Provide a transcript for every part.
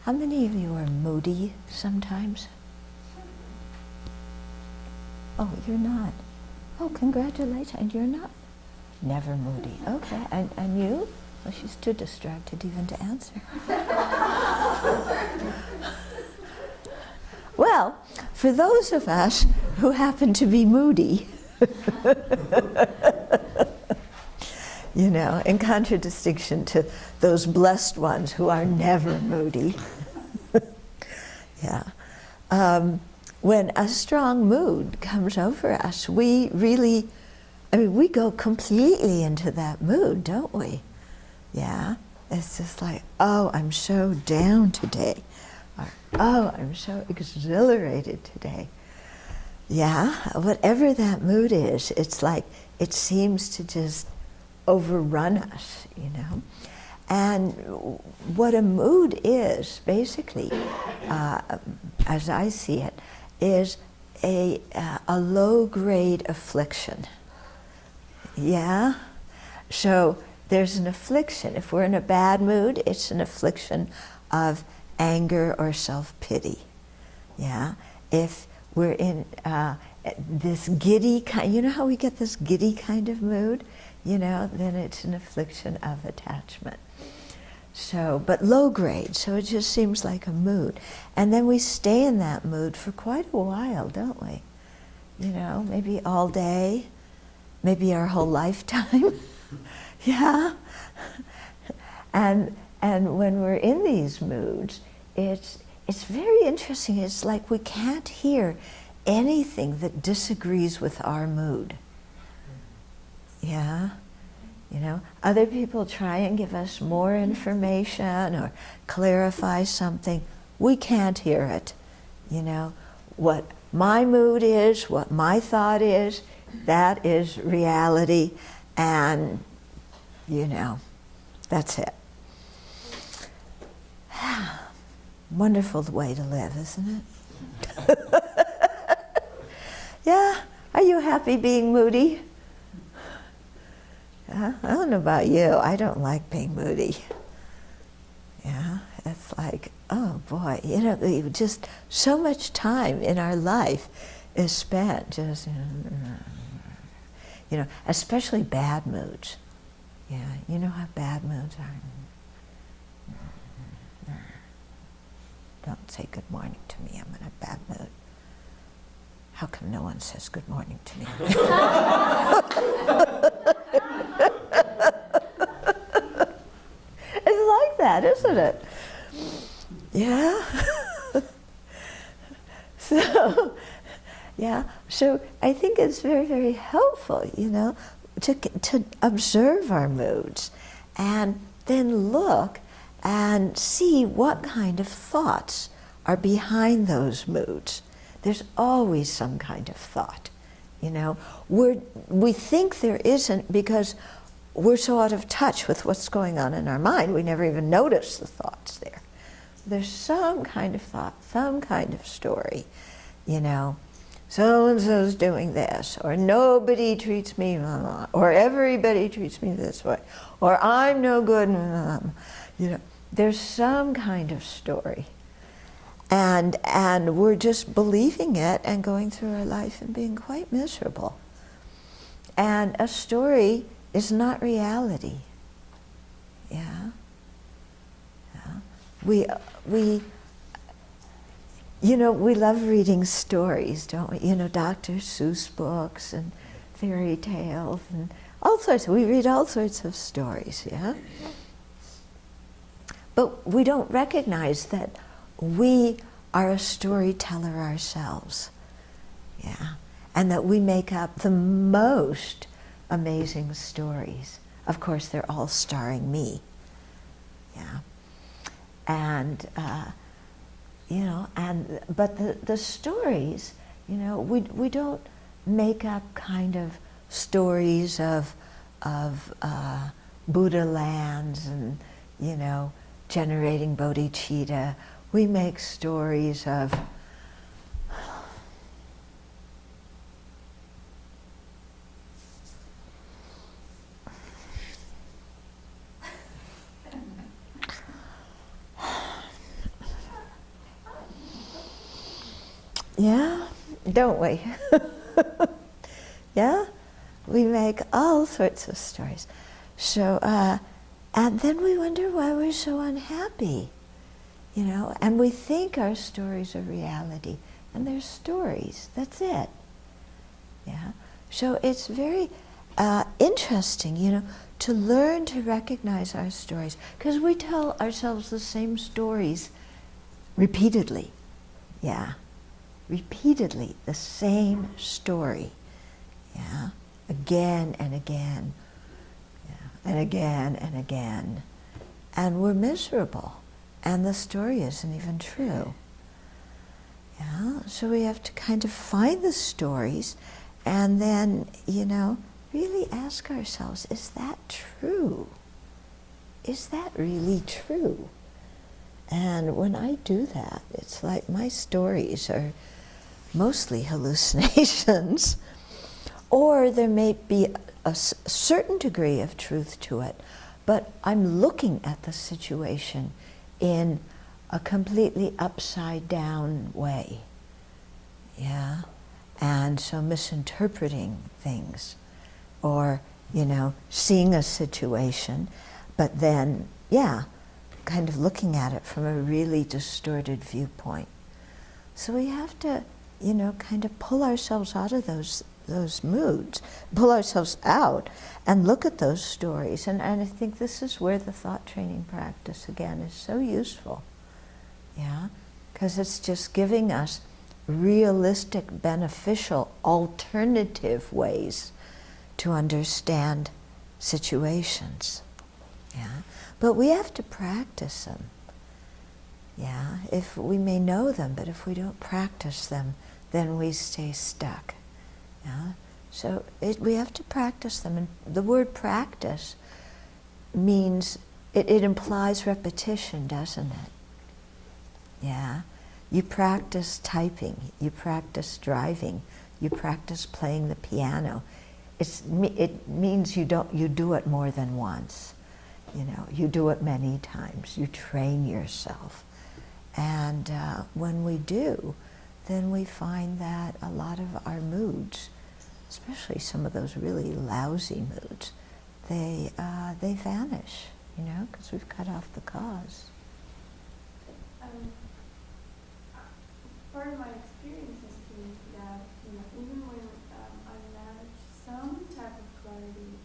How many of you are moody sometimes? Oh, you're not. Oh, congratulations, you're not. Never moody. Okay, and you? Well, she's too distracted even to answer. Well, for those of us who happen to be moody, you know, in contradistinction to those blessed ones who are never moody, yeah. When a strong mood comes over us, we really, I mean, we go completely into that mood, don't we? Yeah, it's just like, oh, I'm so down today, or oh, I'm so exhilarated today. Yeah, whatever that mood is, it's like it seems to just overrun us, you know. And what a mood is, basically, as I see it, is a low-grade affliction. Yeah? So there's an affliction. If we're in a bad mood, it's an affliction of anger or self-pity. Yeah? If we're in this giddy kind, you know how we get this giddy kind of mood? You know, then it's an affliction of attachment. So, but low grade, so it just seems like a mood. And then we stay in that mood for quite a while, don't we? You know, maybe all day, maybe our whole lifetime. Yeah. And when we're in these moods, it's very interesting. It's like we can't hear anything that disagrees with our mood. Yeah. You know, other people try and give us more information or clarify something. We can't hear it. You know, what my mood is, what my thought is, that is reality, and, you know, that's it. Wonderful way to live, isn't it? Yeah? Are you happy being moody? I don't know about you, I don't like being moody. Yeah, it's like, oh boy, you know, just so much time in our life is spent just, you know, especially bad moods. Yeah, you know how bad moods are. Don't say good morning to me, I'm in a bad mood. How come no one says good morning to me? It's like that, isn't it? Yeah? So, yeah, so I think it's very, very helpful, you know, to observe our moods and then look and see what kind of thoughts are behind those moods. There's always some kind of thought, you know. We think there isn't because we're so out of touch with what's going on in our mind, we never even notice the thoughts there. There's some kind of thought, some kind of story, you know. So-and-so's doing this, or nobody treats me, or everybody treats me this way, or I'm no good, you know. There's some kind of story. And we're just believing it and going through our life and being quite miserable. And a story is not reality. Yeah? Yeah. We you know, we love reading stories, don't we? You know, Dr. Seuss books and fairy tales and all sorts. We read all sorts of stories, yeah? But we don't recognize that we are a storyteller ourselves, yeah? And that we make up the most amazing stories. Of course, they're all starring me, yeah? And, you know, but the stories, you know, we don't make up kind of stories of Buddha lands and, you know, generating bodhicitta. We make stories of Yeah, don't we? Yeah, we make all sorts of stories. So, and then we wonder why we're so unhappy, you know, and we think our stories are reality, and they're stories, that's it. Yeah, so it's very interesting, you know, to learn to recognize our stories, because we tell ourselves the same stories repeatedly. Yeah, repeatedly, the same story. Yeah, again and again. Yeah, and again and again. And we're miserable, and the story isn't even true. Yeah, so we have to kind of find the stories and then, you know, really ask ourselves, is that true? Is that really true? And when I do that, it's like my stories are mostly hallucinations, or there may be a certain degree of truth to it, but I'm looking at the situation in a completely upside down way. Yeah, and so misinterpreting things, or, you know, seeing a situation, but then, yeah, kind of looking at it from a really distorted viewpoint. So we have to, you know, kind of pull ourselves out of those moods, pull ourselves out and look at those stories. And I think this is where the thought training practice, again, is so useful. Yeah, because it's just giving us realistic, beneficial, alternative ways to understand situations. Yeah, but we have to practice them. Yeah, if we may know them, but if we don't practice them, then we stay stuck. Yeah, so we have to practice them, and the word practice means it implies repetition, doesn't it? Yeah, you practice typing, you practice driving, you practice playing the piano. It means you do it more than once. You know, you do it many times. You train yourself, and when we do, then we find that a lot of our moods, especially some of those really lousy moods, they vanish. You know, because we've cut off the cause. Part of my experience has been that, you know, even when I manage some type of clarity,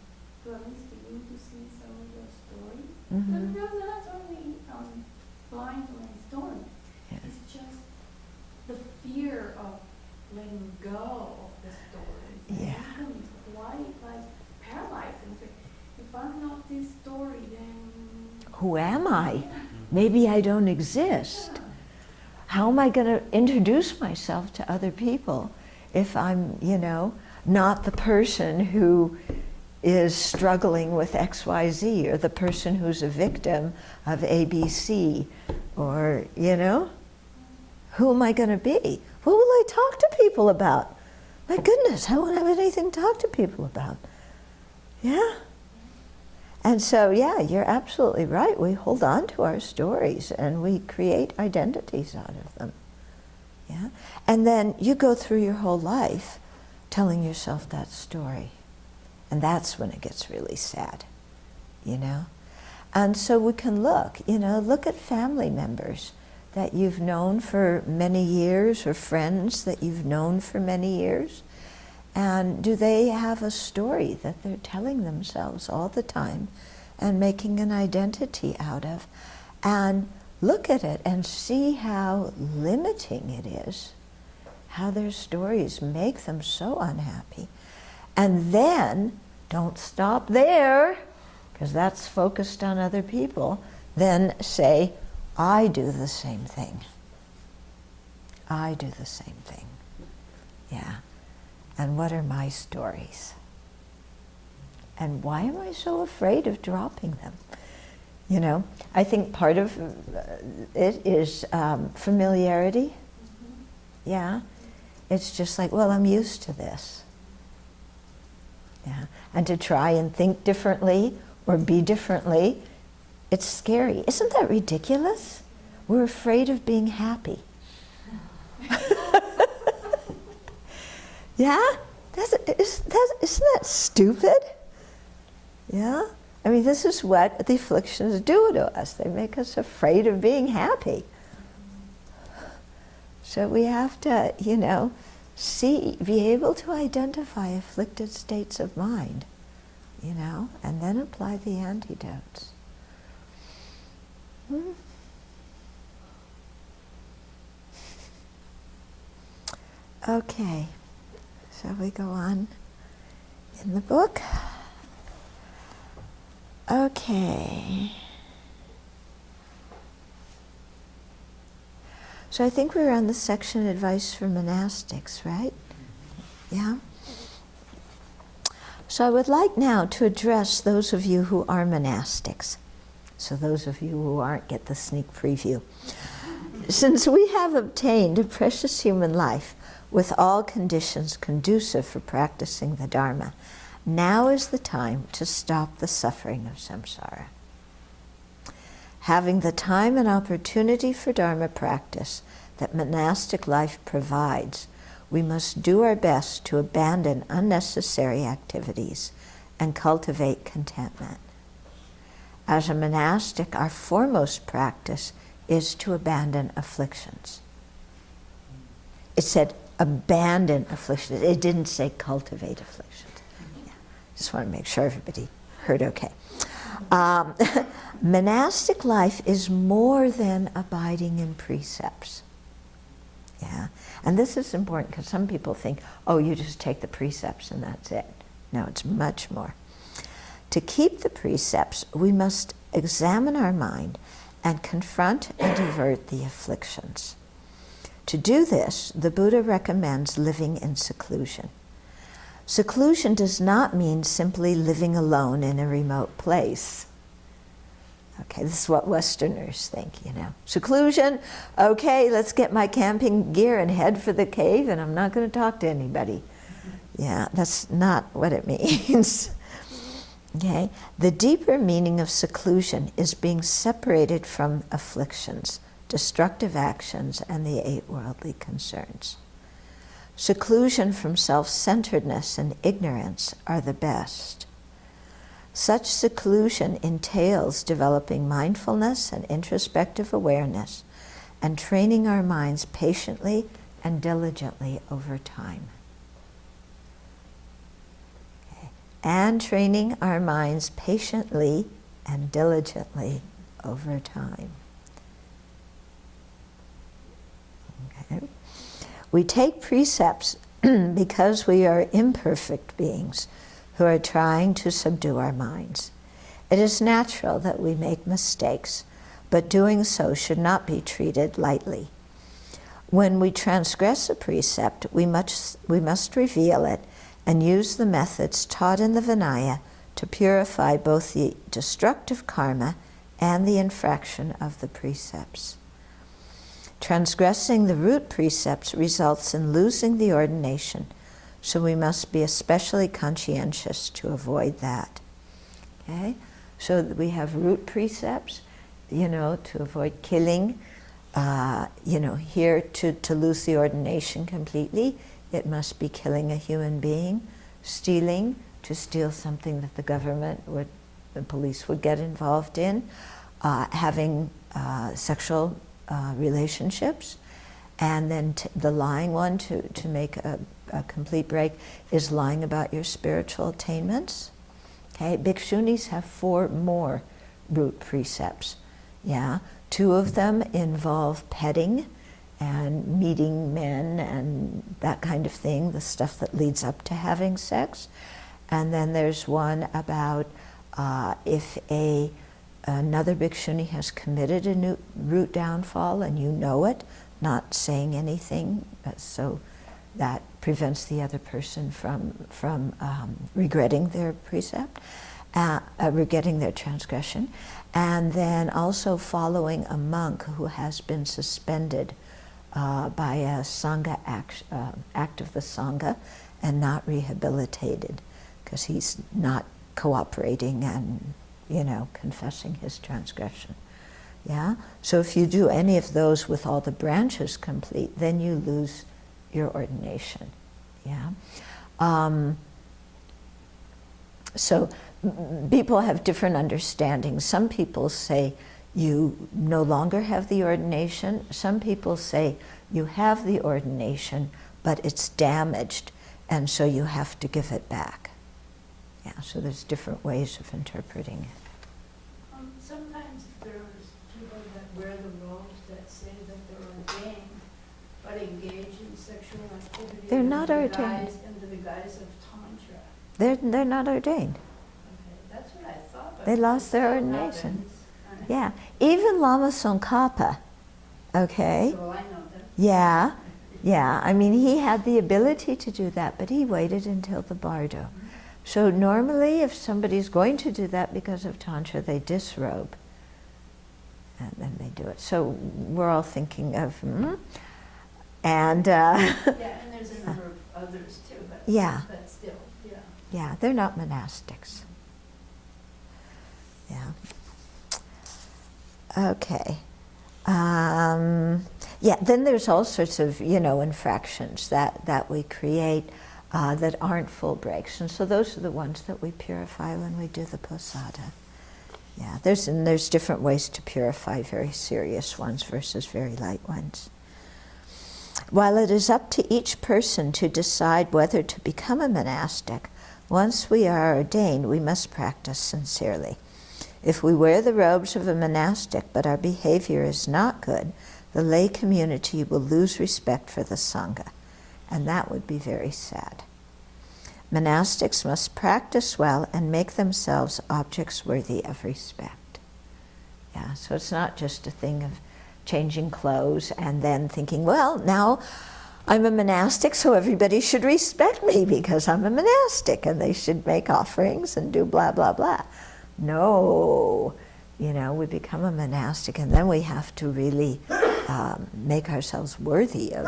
to at least begin to see some of your story, Mm-hmm. because I'm not totally blind to my story. Yeah. It's just the fear of letting go of the story. Yeah. Even quite like paralyzing. It's like, if I'm not this story, then Who am I? Maybe I don't exist. yeah. How am I going to introduce myself to other people if I'm, you know, not the person who is struggling with XYZ, or the person who's a victim of ABC, or, you know? Who am I going to be? What will I talk to people about? My goodness, I won't have anything to talk to people about. Yeah? And so, yeah, you're absolutely right. We hold on to our stories and we create identities out of them. Yeah? And then you go through your whole life telling yourself that story. And that's when it gets really sad, you know? And so we can look, you know, look at family members that you've known for many years, or friends that you've known for many years. And do they have a story that they're telling themselves all the time and making an identity out of? And look at it and see how limiting it is, how their stories make them so unhappy. And then, don't stop there, because that's focused on other people. Then say, I do the same thing. I do the same thing. Yeah. And what are my stories? And why am I so afraid of dropping them? You know, I think part of it is familiarity. Mm-hmm. Yeah. It's just like, well, I'm used to this. Yeah. And to try and think differently or be differently, it's scary. Isn't that ridiculous? We're afraid of being happy. Yeah? Isn't that stupid? Yeah? I mean, this is what the afflictions do to us. They make us afraid of being happy. So we have to, be able to identify afflicted states of mind, and then apply the antidotes. Okay, shall we go on in the book? Okay. So I think we're on the section advice for monastics, right? Yeah? So I would like now to address those of you who are monastics. So those of you who aren't, get the sneak preview. Since we have obtained a precious human life with all conditions conducive for practicing the Dharma, now is the time to stop the suffering of samsara. Having the time and opportunity for Dharma practice that monastic life provides, we must do our best to abandon unnecessary activities and cultivate contentment. As a monastic, our foremost practice is to abandon afflictions. It said abandon afflictions. It didn't say cultivate afflictions. Yeah. Just want to make sure everybody heard okay. Monastic life is more than abiding in precepts. Yeah, and this is important because some people think, oh, you just take the precepts and that's it. No, it's much more. To keep the precepts, we must examine our mind and confront and avert the afflictions. To do this, the Buddha recommends living in seclusion. Seclusion does not mean simply living alone in a remote place. Okay, this is what Westerners think, Seclusion, okay, let's get my camping gear and head for the cave, and I'm not going to talk to anybody. Yeah, that's not what it means. Okay, the deeper meaning of seclusion is being separated from afflictions, destructive actions, and the 8 worldly concerns. Seclusion from self-centeredness and ignorance are the best. Such seclusion entails developing mindfulness and introspective awareness and training our minds patiently and diligently over time. Okay. And training our minds patiently and diligently over time. Okay. We take precepts because we are imperfect beings who are trying to subdue our minds. It is natural that we make mistakes, but doing so should not be treated lightly. When we transgress a precept, we must reveal it and use the methods taught in the Vinaya to purify both the destructive karma and the infraction of the precepts. Transgressing the root precepts results in losing the ordination, so we must be especially conscientious to avoid that. Okay? So we have root precepts, to avoid killing. Here to lose the ordination completely, it must be killing a human being. Stealing, to steal something that the police would get involved in. Having sexual relationships. And then the lying one, to make a complete break, is lying about your spiritual attainments. Okay, bhikshunis have 4 more root precepts. Yeah, 2 of them involve petting and meeting men and that kind of thing, the stuff that leads up to having sex. And then there's one about if another bhikshuni has committed a new root downfall and you know it, not saying anything, so that prevents the other person from regretting their precept, regretting their transgression, and then also following a monk who has been suspended by a sangha act of the sangha and not rehabilitated because he's not cooperating and confessing his transgression. Yeah? So if you do any of those with all the branches complete, then you lose your ordination. Yeah. So people have different understandings. Some people say you no longer have the ordination. Some people say you have the ordination, but it's damaged, and so you have to give it back. Yeah, so there's different ways of interpreting it. Sometimes there's people that wear the robes that say that they're ordained, but engage in sexual activity. They're not ordained. Under the guise of tantra. They're not ordained. Okay, that's what I thought. But They lost their ordination. Yeah, even Lama Tsongkhapa, okay? Well, I know that. Yeah, yeah. I mean, he had the ability to do that, but he waited until the bardo. Mm-hmm. So normally, if somebody's going to do that because of Tantra, they disrobe, and then they do it. So we're all thinking of, and... yeah, and there's a number of others too, but, yeah. But still, yeah. Yeah, they're not monastics. Yeah. Okay. Yeah, then there's all sorts of, infractions that we create that aren't full breaks. And so those are the ones that we purify when we do the posada. Yeah, there's different ways to purify very serious ones versus very light ones. While it is up to each person to decide whether to become a monastic, once we are ordained, we must practice sincerely. If we wear the robes of a monastic, but our behavior is not good, the lay community will lose respect for the Sangha, and that would be very sad. Monastics must practice well and make themselves objects worthy of respect. Yeah, so it's not just a thing of changing clothes and then thinking, well, now I'm a monastic, so everybody should respect me because I'm a monastic, and they should make offerings and do blah, blah, blah. No, we become a monastic, and then we have to really make ourselves worthy of,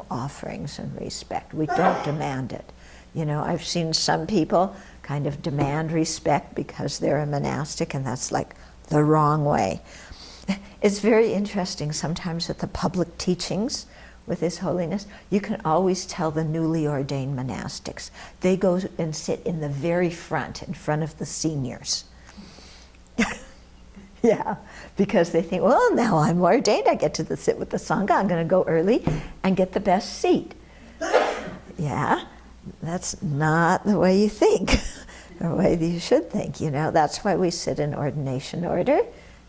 offerings and respect. We don't demand it. I've seen some people kind of demand respect because they're a monastic, and that's like the wrong way. It's very interesting sometimes at the public teachings with His Holiness, you can always tell the newly ordained monastics. They go and sit in the very front, in front of the seniors. Yeah, because they think, well, now I'm ordained, I get to sit with the Sangha, I'm going to go early and get the best seat. Yeah, that's not the way you think, the way you should think, That's why we sit in ordination order.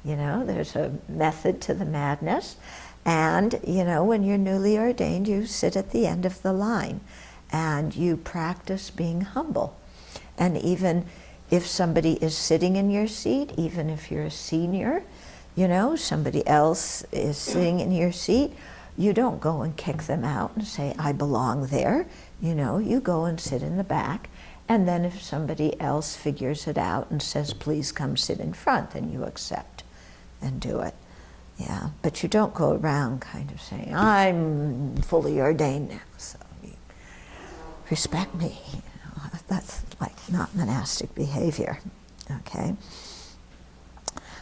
There's a method to the madness. And, when you're newly ordained, you sit at the end of the line and you practice being humble. And even if somebody is sitting in your seat, even if you're a senior, somebody else is sitting in your seat, you don't go and kick them out and say, I belong there. You go and sit in the back. And then if somebody else figures it out and says, please come sit in front, then you accept and do it. Yeah, but you don't go around kind of saying, I'm fully ordained now, so you respect me. That's like not monastic behavior, okay?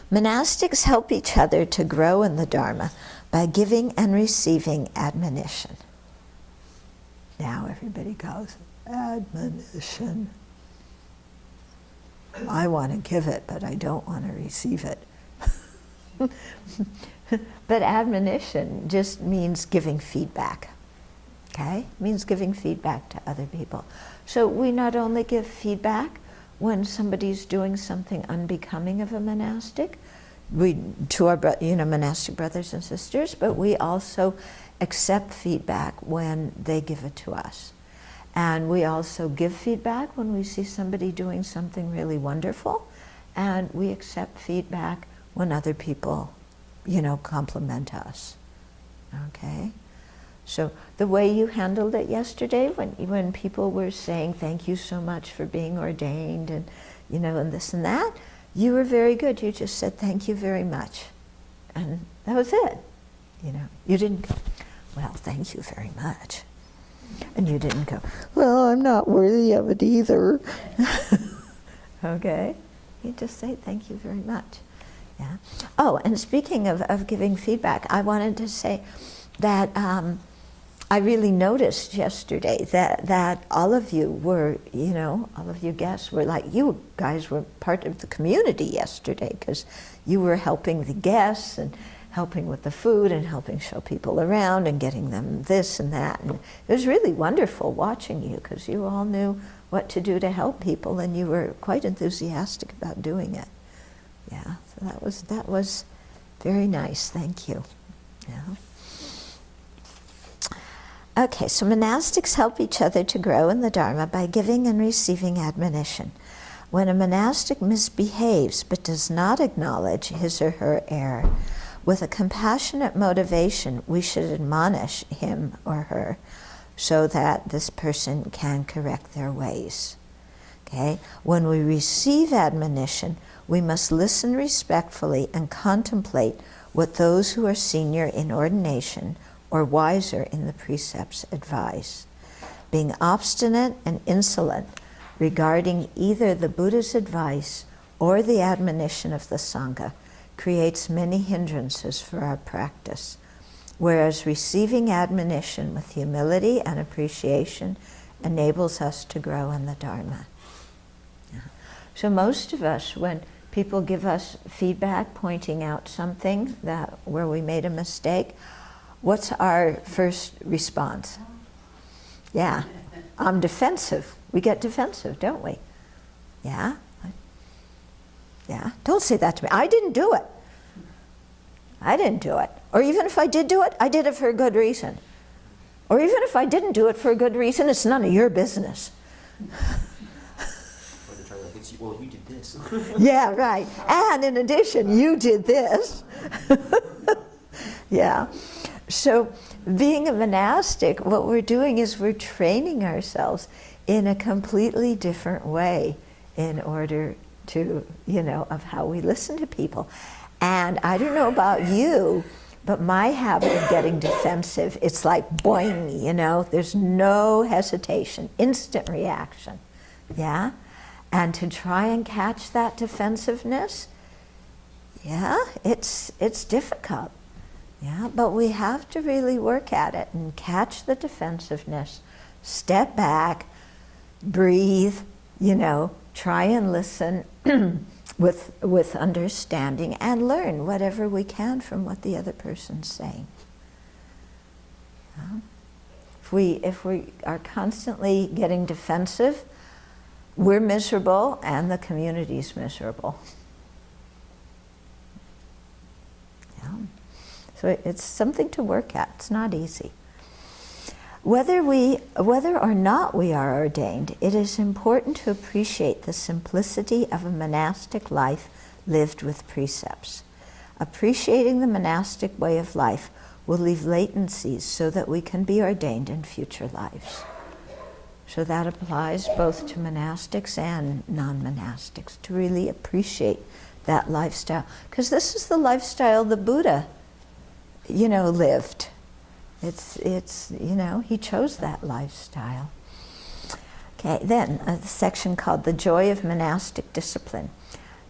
Monastics help each other to grow in the Dharma by giving and receiving admonition. Now everybody goes, admonition. I want to give it, but I don't want to receive it. But admonition just means giving feedback, okay? It means giving feedback to other people. So we not only give feedback when somebody's doing something unbecoming of a monastic, to our monastic brothers and sisters, but we also accept feedback when they give it to us. And we also give feedback when we see somebody doing something really wonderful, and we accept feedback when other people, compliment us, okay? So the way you handled it yesterday, when people were saying thank you so much for being ordained and, and this and that, you were very good. You just said thank you very much. And that was it. You didn't go, well, thank you very much. And you didn't go, well, I'm not worthy of it either. Okay? You just say thank you very much. Yeah. Oh, and speaking of giving feedback, I wanted to say that I really noticed yesterday that all of you were, all of you guests were like, you guys were part of the community yesterday because you were helping the guests and helping with the food and helping show people around and getting them this and that. And it was really wonderful watching you because you all knew what to do to help people and you were quite enthusiastic about doing it. Yeah, so that was very nice. Thank you. Yeah. Okay, so monastics help each other to grow in the Dharma by giving and receiving admonition. When a monastic misbehaves but does not acknowledge his or her error, with a compassionate motivation, we should admonish him or her so that this person can correct their ways. Okay? When we receive admonition, we must listen respectfully and contemplate what those who are senior in ordination or wiser in the precepts advise. Being obstinate and insolent regarding either the Buddha's advice or the admonition of the Sangha creates many hindrances for our practice, whereas receiving admonition with humility and appreciation enables us to grow in the Dharma. Yeah. So most of us, when people give us feedback pointing out something where we made a mistake, what's our first response? Yeah, I'm defensive. We get defensive, don't we? Yeah? Yeah, don't say that to me. I didn't do it. I didn't do it. Or even if I did do it, I did it for a good reason. Or even if I didn't do it for a good reason, it's none of your business. Well, you did this. Yeah, right. And in addition, you did this. Yeah. So being a monastic, what we're doing is we're training ourselves in a completely different way in order to, of how we listen to people. And I don't know about you, but my habit of getting defensive, it's like boing, there's no hesitation, instant reaction. Yeah? And to try and catch that defensiveness, yeah, it's difficult. Yeah, but we have to really work at it and catch the defensiveness, step back, breathe, try and listen with understanding and learn whatever we can from what the other person's saying. Yeah. If we are constantly getting defensive, we're miserable and the community's miserable. Yeah. So it's something to work at. It's not easy. Whether or not we are ordained, it is important to appreciate the simplicity of a monastic life lived with precepts. Appreciating the monastic way of life will leave latencies so that we can be ordained in future lives. So that applies both to monastics and non-monastics, to really appreciate that lifestyle. Because this is the lifestyle the Buddha, lived. It's he chose that lifestyle. Okay, then a section called The Joy of Monastic Discipline.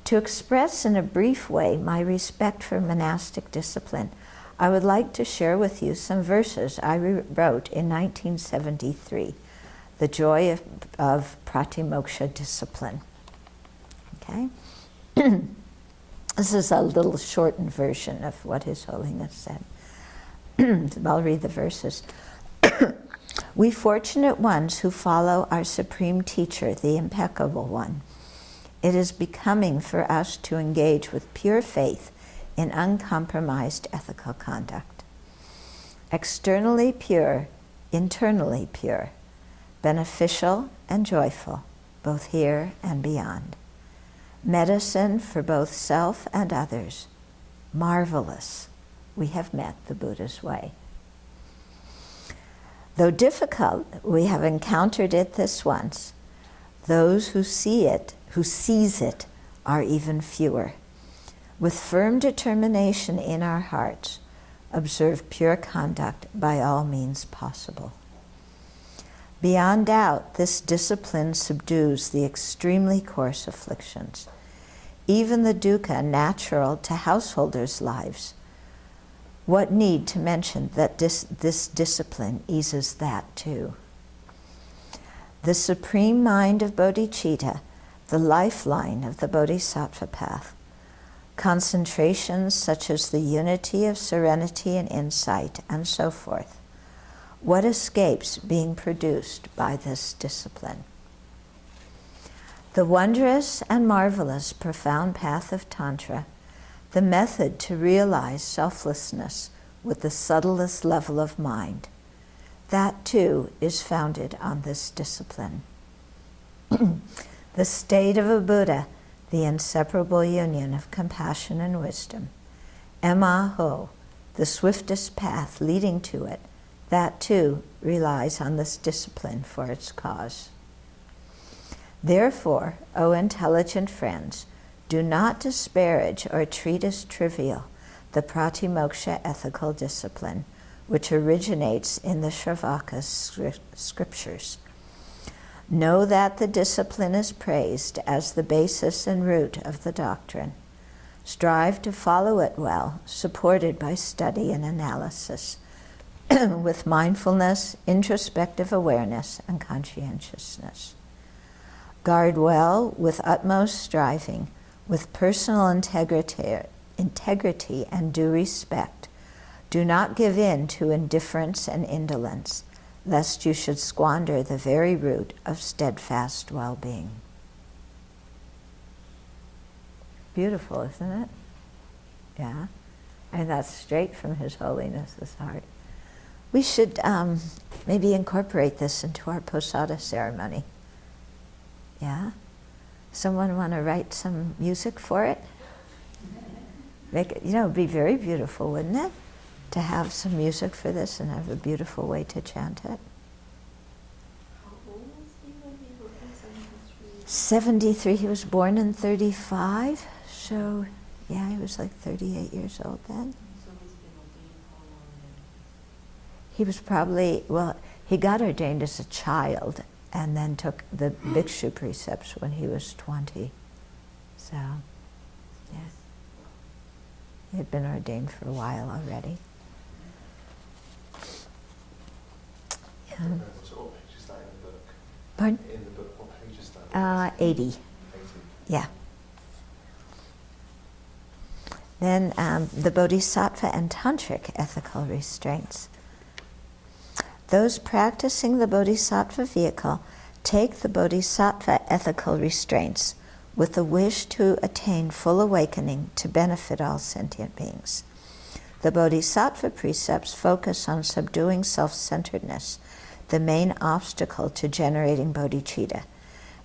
To express in a brief way my respect for monastic discipline, I would like to share with you some verses I wrote in 1973. The joy of pratimoksha discipline. Okay? This is a little shortened version of what His Holiness said. I'll read the verses. We fortunate ones who follow our Supreme Teacher, the Impeccable One. It is becoming for us to engage with pure faith in uncompromised ethical conduct. Externally pure, internally pure, beneficial and joyful, both here and beyond. Medicine for both self and others. Marvelous, we have met the Buddha's way. Though difficult, we have encountered it this once. Those who seize it, are even fewer. With firm determination in our hearts, observe pure conduct by all means possible. Beyond doubt, this discipline subdues the extremely coarse afflictions, even the dukkha natural to householders' lives, What need to mention that this discipline eases that too. The supreme mind of bodhicitta, the lifeline of the bodhisattva path, concentrations such as the unity of serenity and insight, and so forth. What escapes being produced by this discipline? The wondrous and marvelous profound path of Tantra, the method to realize selflessness with the subtlest level of mind, that too is founded on this discipline. The state of a Buddha, the inseparable union of compassion and wisdom. Emaho, the swiftest path leading to it, that too relies on this discipline for its cause. Therefore, O intelligent friends, do not disparage or treat as trivial the pratimoksha ethical discipline, which originates in the Sravaka scriptures. Know that the discipline is praised as the basis and root of the doctrine. Strive to follow it well, supported by study and analysis, with mindfulness, introspective awareness, and conscientiousness. Guard well with utmost striving, with personal integrity and due respect. Do not give in to indifference and indolence, lest you should squander the very root of steadfast well-being. Beautiful, isn't it? Yeah. And that's straight from His Holiness's heart. We should maybe incorporate this into our posada ceremony. Yeah? Someone want to write some music for it? Make it, it'd be very beautiful, wouldn't it? To have some music for this and have a beautiful way to chant it. How old was he when he wrote in 73? 73, he was born in 35, so yeah, he was like 38 years old then. So he's been ordained how long then? He was probably, he got ordained as a child and then took the bhikshu precepts when he was 20. So, yeah. He had been ordained for a while already. Yeah. So what page is that in the book? Pardon? In the book, what page is that? 80. 80. Yeah. Then the Bodhisattva and tantric ethical restraints. Those practicing the Bodhisattva vehicle take the Bodhisattva ethical restraints with the wish to attain full awakening to benefit all sentient beings. The Bodhisattva precepts focus on subduing self-centeredness, the main obstacle to generating bodhicitta,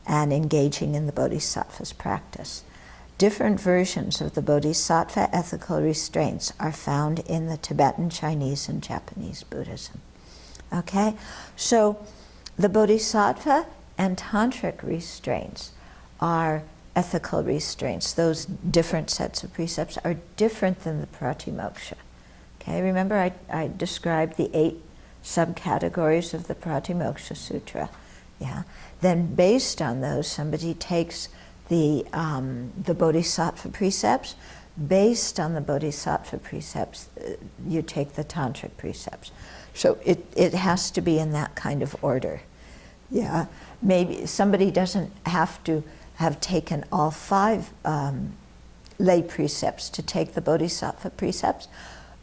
and engaging in the Bodhisattva's practice. Different versions of the Bodhisattva ethical restraints are found in the Tibetan, Chinese, and Japanese Buddhism. Okay? So the Bodhisattva and tantric restraints are ethical restraints. Those different sets of precepts are different than the pratimoksha. Okay, remember I described the 8 subcategories of the Pratimoksha Sutra. Yeah. Then based on those, somebody takes the Bodhisattva precepts. Based on the Bodhisattva precepts, you take the tantric precepts. So it has to be in that kind of order. Yeah. Maybe somebody doesn't have to have taken all 5 lay precepts to take the Bodhisattva precepts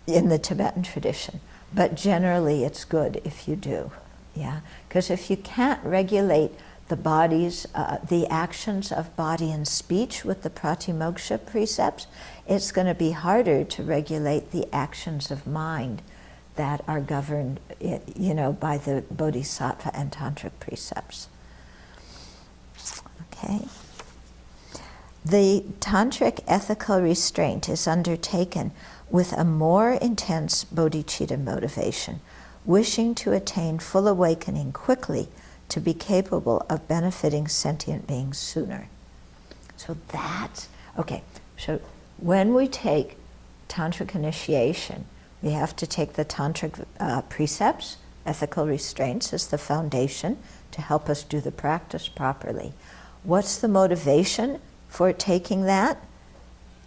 in the Tibetan tradition. But generally it's good if you do. Yeah. Because if you can't regulate the body's, the actions of body and speech with the pratimoksha precepts, it's going to be harder to regulate the actions of mind that are governed, by the Bodhisattva and tantric precepts. Okay. The tantric ethical restraint is undertaken with a more intense bodhicitta motivation, wishing to attain full awakening quickly to be capable of benefiting sentient beings sooner. So that's, okay, so when we take tantric initiation, we have to take the tantric precepts, ethical restraints as the foundation to help us do the practice properly. What's the motivation for taking that?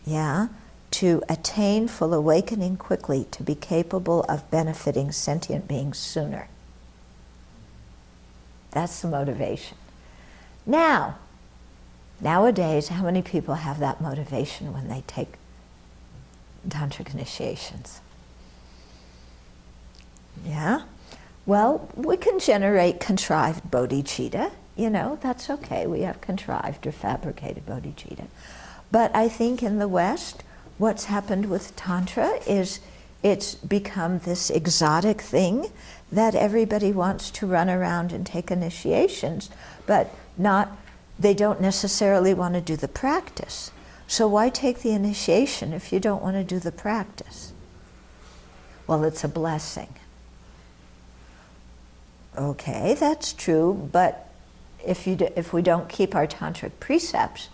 Yeah, to attain full awakening quickly, to be capable of benefiting sentient beings sooner. That's the motivation. Now, nowadays, how many people have that motivation when they take tantric initiations? Yeah? Well, we can generate contrived bodhicitta. You know, that's okay. We have contrived or fabricated bodhicitta. But I think in the West, what's happened with Tantra is it's become this exotic thing that everybody wants to run around and take initiations, but they don't necessarily want to do the practice. So why take the initiation if you don't want to do the practice? Well, it's a blessing. Okay, that's true, but if we don't keep our tantric precepts,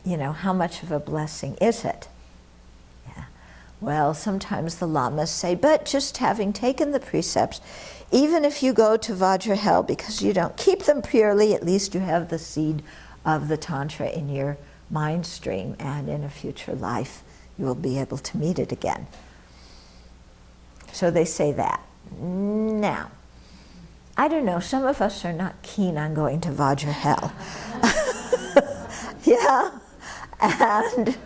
you know, how much of a blessing is it? Yeah. Well, sometimes the lamas say, but just having taken the precepts, even if you go to Vajra hell because you don't keep them purely, at least you have the seed of the Tantra in your mind stream, and in a future life you will be able to meet it again. So they say that. Now, I don't know, some of us are not keen on going to Vajra hell. Yeah, and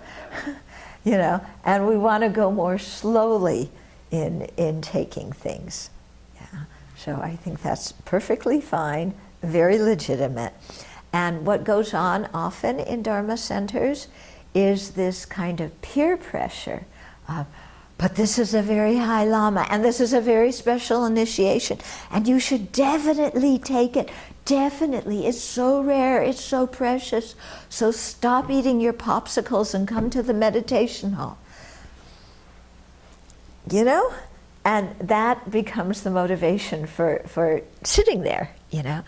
you know, and we want to go more slowly in taking things. Yeah, so I think that's perfectly fine, very legitimate. And what goes on often in Dharma centers is this kind of peer pressure of, but this is a very high lama, and this is a very special initiation, and you should definitely take it. Definitely, it's so rare, it's so precious. So stop eating your popsicles and come to the meditation hall. You know? And that becomes the motivation for sitting there, you know?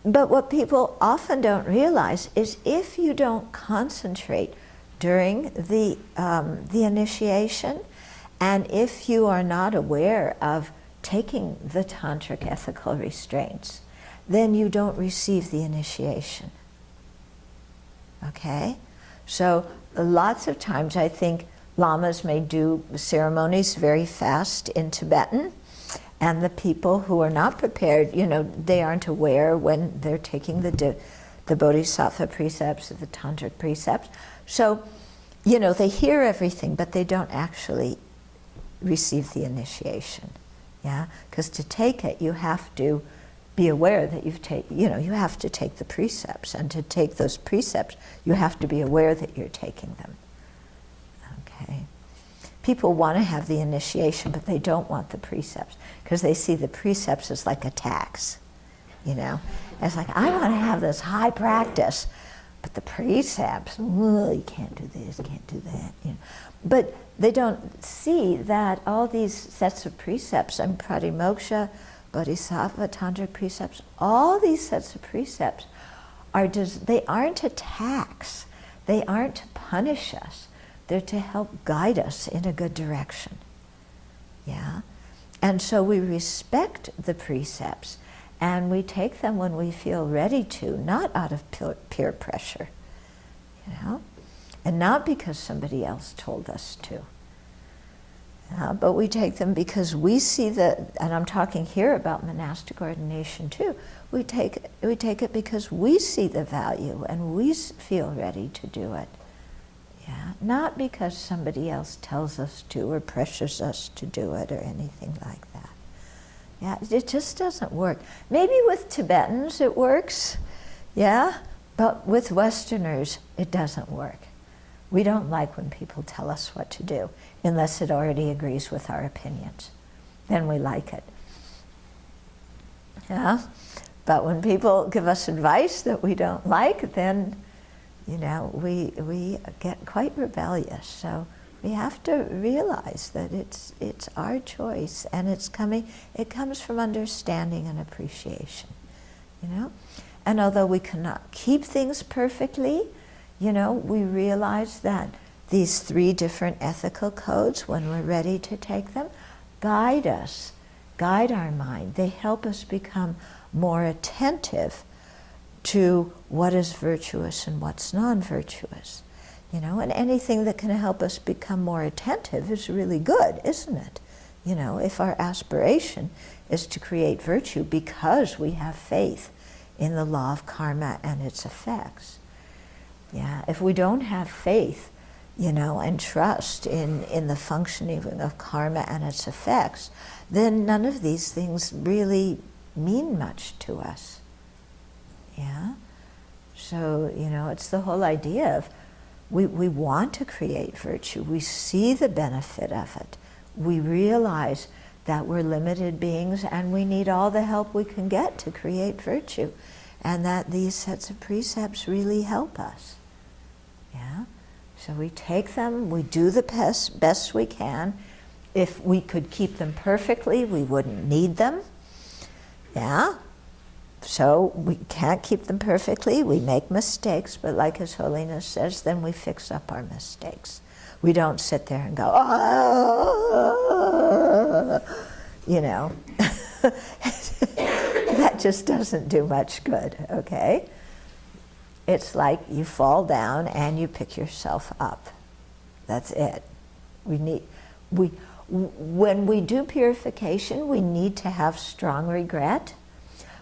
But what people often don't realize is if you don't concentrate during the initiation, and if you are not aware of taking the tantric ethical restraints, then you don't receive the initiation. Okay? So lots of times I think lamas may do ceremonies very fast in Tibetan, and the people who are not prepared, you know, they aren't aware when they're taking the Bodhisattva precepts, the tantric precepts. So, you know, they hear everything, but they don't actually receive the initiation. Yeah? Because to take it, you have to be aware that you have to take the precepts, and to take those precepts, you have to be aware that you're taking them. Okay. People want to have the initiation, but they don't want the precepts, because they see the precepts as like a tax, you know? It's like, I want to have this high practice, but the precepts, you can't do this, can't do that, you know? But they don't see that all these sets of precepts, and pratimoksha, Bodhisattva, tantric precepts, all these sets of precepts they aren't a tax. They aren't to punish us. They're to help guide us in a good direction. Yeah? And so we respect the precepts, and we take them when we feel ready to, not out of peer pressure, you know? And not because somebody else told us to. But we take them because we see and I'm talking here about monastic ordination too, we take it because we see the value and we feel ready to do it. Yeah, not because somebody else tells us to or pressures us to do it or anything like that. Yeah, it just doesn't work. Maybe with Tibetans it works, yeah, but with Westerners it doesn't work. We don't like when people tell us what to do, unless it already agrees with our opinions. Then we like it. Yeah? But when people give us advice that we don't like, then, you know, we get quite rebellious. So we have to realize that it's our choice, and it comes from understanding and appreciation, you know? And although we cannot keep things perfectly, you know, we realize that these 3 different ethical codes, when we're ready to take them, guide us, guide our mind. They help us become more attentive to what is virtuous and what's non-virtuous. You know, and anything that can help us become more attentive is really good, isn't it? You know, if our aspiration is to create virtue because we have faith in the law of karma and its effects. Yeah, if we don't have faith, you know, and trust in the functioning of karma and its effects, then none of these things really mean much to us. Yeah? So, you know, it's the whole idea of we want to create virtue. We see the benefit of it. We realize that we're limited beings and we need all the help we can get to create virtue, and that these sets of precepts really help us. Yeah? So we take them, we do the best we can. If we could keep them perfectly, we wouldn't need them. Yeah? So we can't keep them perfectly, we make mistakes, but like His Holiness says, then we fix up our mistakes. We don't sit there and go, oh, you know. That just doesn't do much good, okay? It's like you fall down and you pick yourself up. That's it. When we do purification, we need to have strong regret.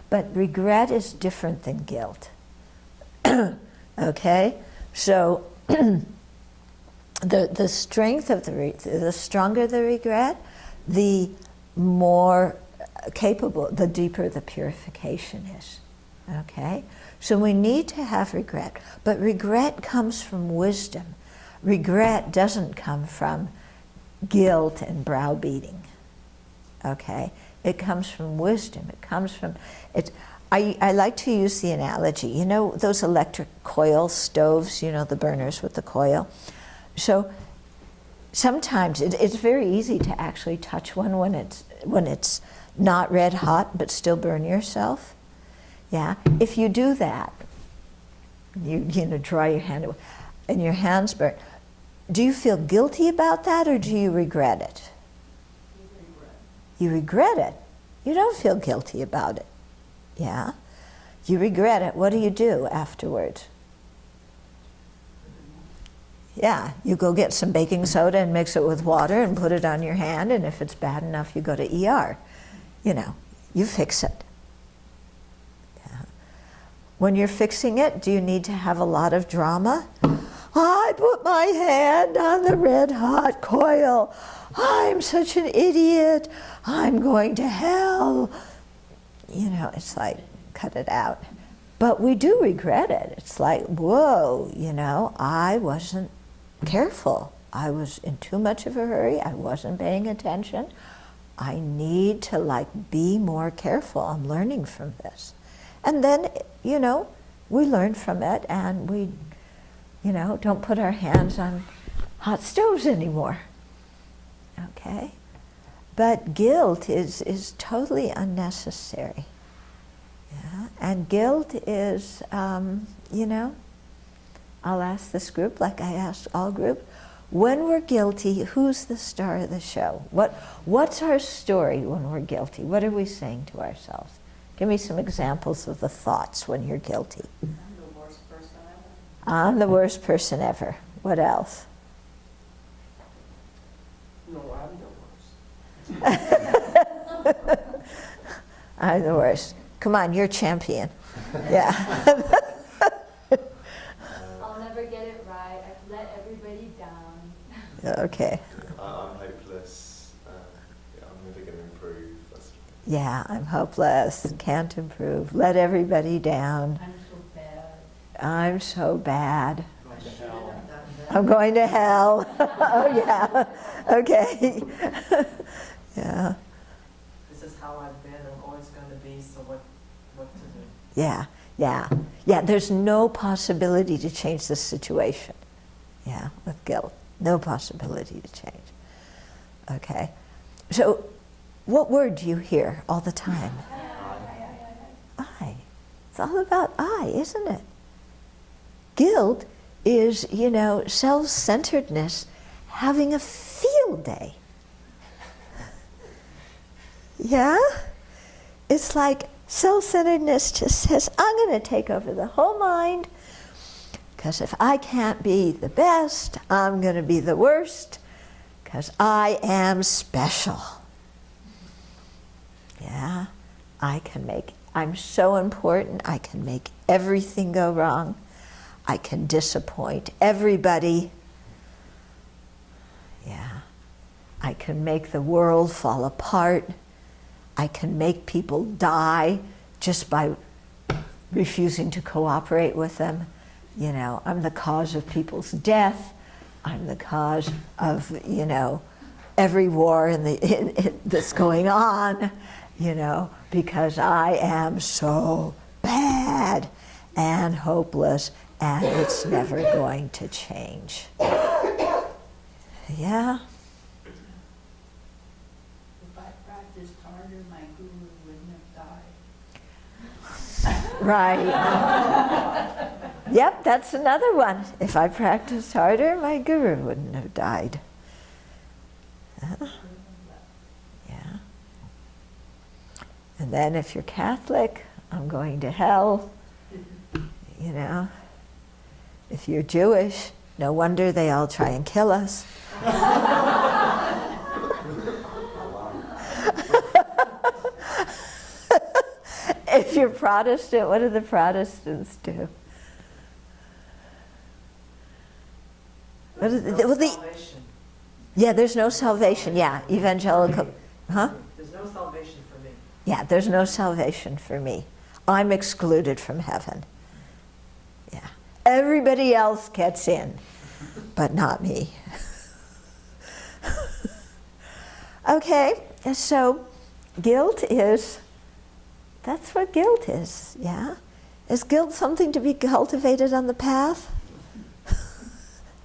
But regret is different than guilt. Okay? So the strength of the stronger the regret, the more capable, the deeper the purification is. Okay? So we need to have regret. But regret comes from wisdom. Regret doesn't come from guilt and browbeating. Okay? It comes from wisdom. It comes from I like to use the analogy. You know those electric coil stoves, you know, the burners with the coil? So sometimes it's very easy to actually touch one when it's not red hot but still burn yourself. Yeah? If you do that, you know, dry your hand and your hands burn, do you feel guilty about that or do you regret it? You regret it. You don't feel guilty about it. Yeah? You regret it. What do you do afterwards? Yeah, you go get some baking soda and mix it with water and put it on your hand, and if it's bad enough, you go to ER. You know, you fix it. Yeah. When you're fixing it, do you need to have a lot of drama? I put my hand on the red hot coil. I'm such an idiot. I'm going to hell. You know, it's like, cut it out. But we do regret it. It's like, whoa, you know, I wasn't careful. I was in too much of a hurry. I wasn't paying attention. I need to be more careful. I'm learning from this. And then, you know, we learn from it and we, you know, don't put our hands on hot stoves anymore. Okay? But guilt is totally unnecessary. Yeah? And guilt is, you know, I'll ask this group like I asked all group, when we're guilty, who's the star of the show? What's our story when we're guilty? What are we saying to ourselves? Give me some examples of the thoughts when you're guilty. I'm the worst person ever. I'm the worst person ever. What else? No, I'm the worst. I'm the worst. Come on, you're champion. Yeah. I'll never get it right. I've let everybody down. Okay. I'm hopeless. Yeah, I'm never going to improve. Yeah, I'm hopeless. Can't improve. Let everybody down. I'm so bad. I'm so bad. I should have done that. I'm going to hell. Oh, yeah. Okay. Yeah. This is how I've been. I'm always going to be. So what to do? Yeah. Yeah. Yeah. There's no possibility to change the situation. Yeah, with guilt. No possibility to change. Okay. So, what word do you hear all the time? I. It's all about I, isn't it? Guilt is, you know, self-centeredness having a field day. Yeah? It's like self-centeredness just says, I'm going to take over the whole mind, Because if I can't be the best, I'm going to be the worst, because I am special. Yeah, I'm so important, I can make everything go wrong. I can disappoint everybody. Yeah, I can make the world fall apart. I can make people die just by refusing to cooperate with them. You know, I'm the cause of people's death. I'm the cause of, you know, every war that's going on, you know, because I am so bad and hopeless, and it's never going to change. Yeah? If I practiced harder, my guru wouldn't have died. Right. Yep, that's another one. If I practiced harder, my guru wouldn't have died. Yeah. And then if you're Catholic, I'm going to hell. You know. If you're Jewish, no wonder they all try and kill us. If you're Protestant, what do the Protestants do? What is it? Well, Salvation. Yeah, there's no salvation. Yeah, evangelical. Huh? There's no salvation for me. Yeah, there's no salvation for me. I'm excluded from heaven. Yeah. Everybody else gets in, but not me. Okay, so guilt is, that's what guilt is, yeah? Is guilt something to be cultivated on the path?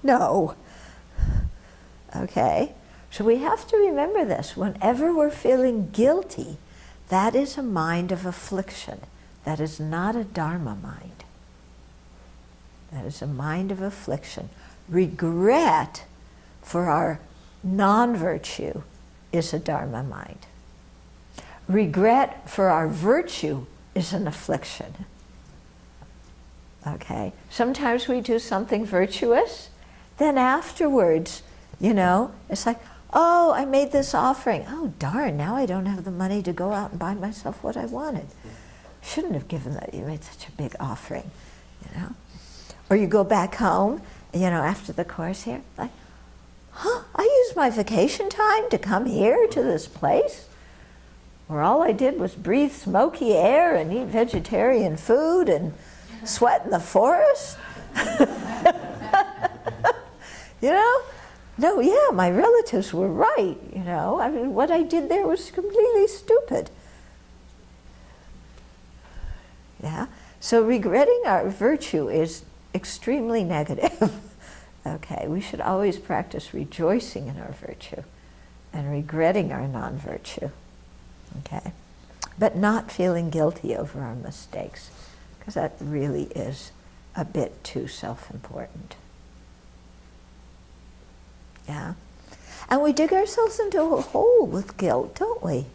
No. Okay, so we have to remember this. Whenever we're feeling guilty, that is a mind of affliction. That is not a Dharma mind. That is a mind of affliction. Regret for our non-virtue is a Dharma mind. Regret for our virtue is an affliction. Okay? Sometimes we do something virtuous, then afterwards, you know, it's like, oh, I made this offering. Oh, darn, now I don't have the money to go out and buy myself what I wanted. Shouldn't have given that, you made such a big offering, you know? Or you go back home, you know, after the course here, like, huh, I used my vacation time to come here to this place where all I did was breathe smoky air and eat vegetarian food and sweat in the forest. You know? No, yeah, my relatives were right, you know. I mean, what I did there was completely stupid. Yeah? So regretting our virtue is extremely negative. Okay, we should always practice rejoicing in our virtue and regretting our non-virtue. Okay? But not feeling guilty over our mistakes, because that really is a bit too self-important. Yeah? And we dig ourselves into a hole with guilt, don't we?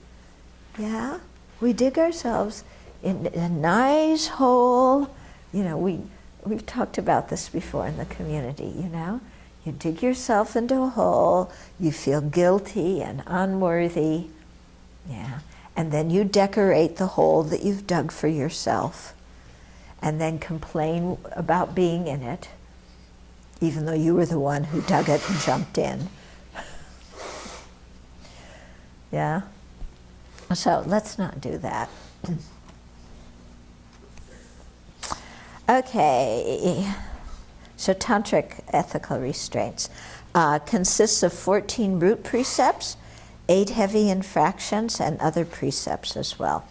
Yeah? We dig ourselves in a nice hole. You know, we've talked about this before in the community, you know? You dig yourself into a hole, you feel guilty and unworthy. Yeah. And then you decorate the hole that you've dug for yourself, and then complain about being in it, even though you were the one who dug it and jumped in. Yeah? So let's not do that. Okay, so tantric ethical restraints consists of 14 root precepts, 8 heavy infractions, and other precepts as well.